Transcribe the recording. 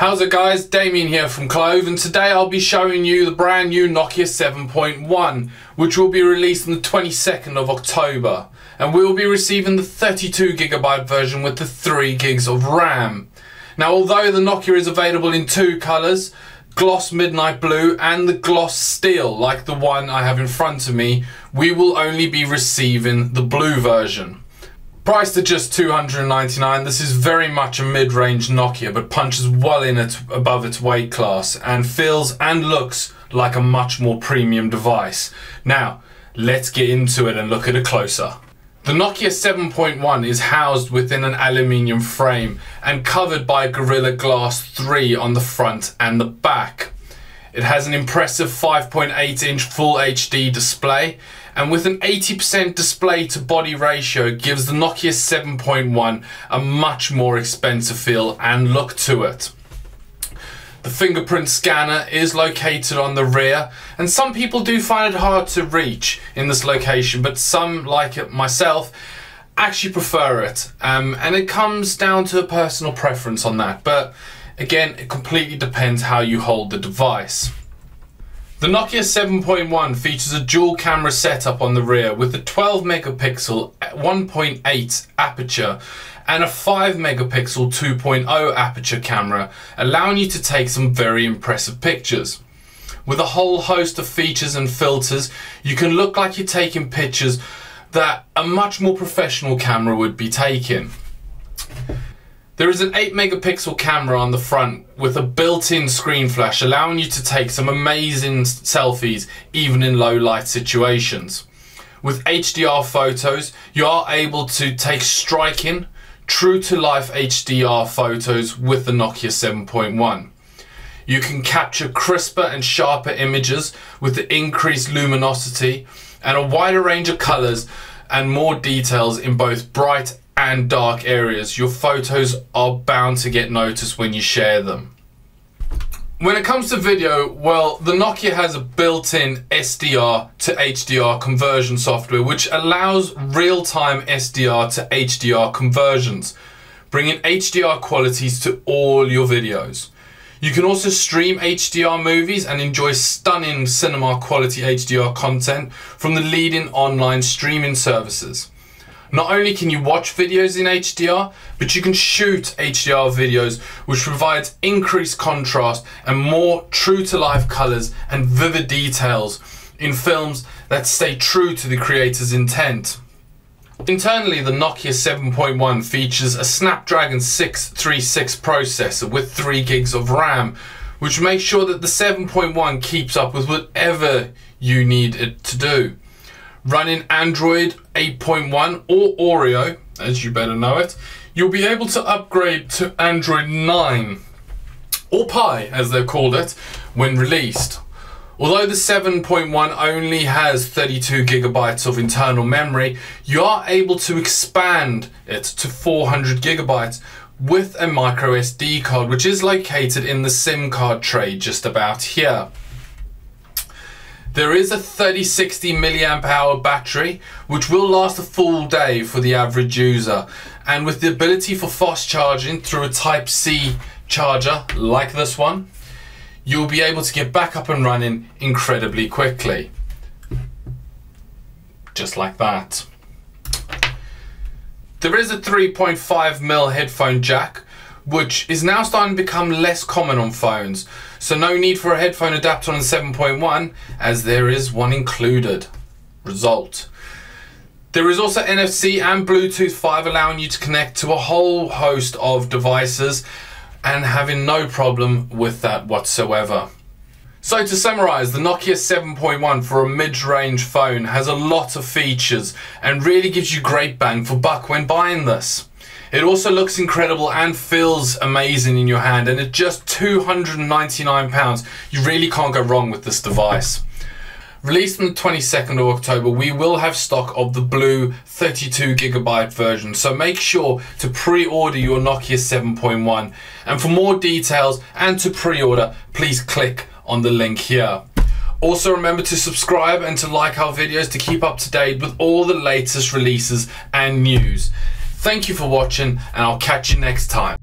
How's it guys, Damien here from Clove, and today I'll be showing you the brand new Nokia 7.1 which will be released on the 22nd of October, and we'll be receiving the 32GB version with the 3 gigs of RAM. Now although the Nokia is available in two colours, gloss midnight blue and the gloss steel like the one I have in front of me, we will only be receiving the blue version. Priced at just $299, this is very much a mid-range Nokia but punches well in above its weight class and feels and looks like a much more premium device. Now, let's get into it and look at it closer. The Nokia 7.1 is housed within an aluminium frame and covered by Gorilla Glass 3 on the front and the back. It has an impressive 5.8-inch Full HD display, and with an 80% display to body ratio, it gives the Nokia 7.1 a much more expensive feel and look to it. The fingerprint scanner is located on the rear, and some people do find it hard to reach in this location, but some, like it myself, actually prefer it, and it comes down to a personal preference on that, but again, it completely depends how you hold the device. The Nokia 7.1 features a dual camera setup on the rear with a 12 megapixel 1.8 aperture and a 5 megapixel 2.0 aperture camera, allowing you to take some very impressive pictures. With a whole host of features and filters, you can look like you're taking pictures that a much more professional camera would be taking. There is an 8 megapixel camera on the front with a built-in screen flash, allowing you to take some amazing selfies even in low light situations. With HDR photos, you are able to take striking, true to life HDR photos with the Nokia 7.1. You can capture crisper and sharper images with the increased luminosity and a wider range of colors and more details in both bright and dark areas. Your photos are bound to get noticed when you share them. When it comes to video, well, the Nokia has a built-in SDR to HDR conversion software which allows real-time SDR to HDR conversions, bringing HDR qualities to all your videos. You can also stream HDR movies and enjoy stunning cinema quality HDR content from the leading online streaming services. Not only can you watch videos in HDR, but you can shoot HDR videos, which provides increased contrast and more true-to-life colors and vivid details in films that stay true to the creator's intent. Internally, the Nokia 7.1 features a Snapdragon 636 processor with 3 gigs of RAM, which makes sure that the 7.1 keeps up with whatever you need it to do. Running Android 8.1 or Oreo, as you better know it, you'll be able to upgrade to Android 9, or Pie as they've called it, when released. Although the 7.1 only has 32GB of internal memory, you are able to expand it to 400GB with a micro SD card, which is located in the SIM card tray just about here. There is a 3060 mAh battery which will last a full day for the average user, and with the ability for fast charging through a Type-C charger like this one, you'll be able to get back up and running incredibly quickly. Just like that. There is a 3.5mm headphone jack, which is now starting to become less common on phones, so no need for a headphone adapter on the 7.1 as there is one included. Result. There is also NFC and Bluetooth 5, allowing you to connect to a whole host of devices and having no problem with that whatsoever. So to summarize, the Nokia 7.1 for a mid-range phone has a lot of features and really gives you great bang for buck when buying this. It also looks incredible and feels amazing in your hand, and at just £299, you really can't go wrong with this device. Released on the 22nd of October, we will have stock of the blue 32GB version, so make sure to pre-order your Nokia 7.1. And for more details and to pre-order, please click on the link here. Also remember to subscribe and to like our videos to keep up to date with all the latest releases and news. Thank you for watching, and I'll catch you next time.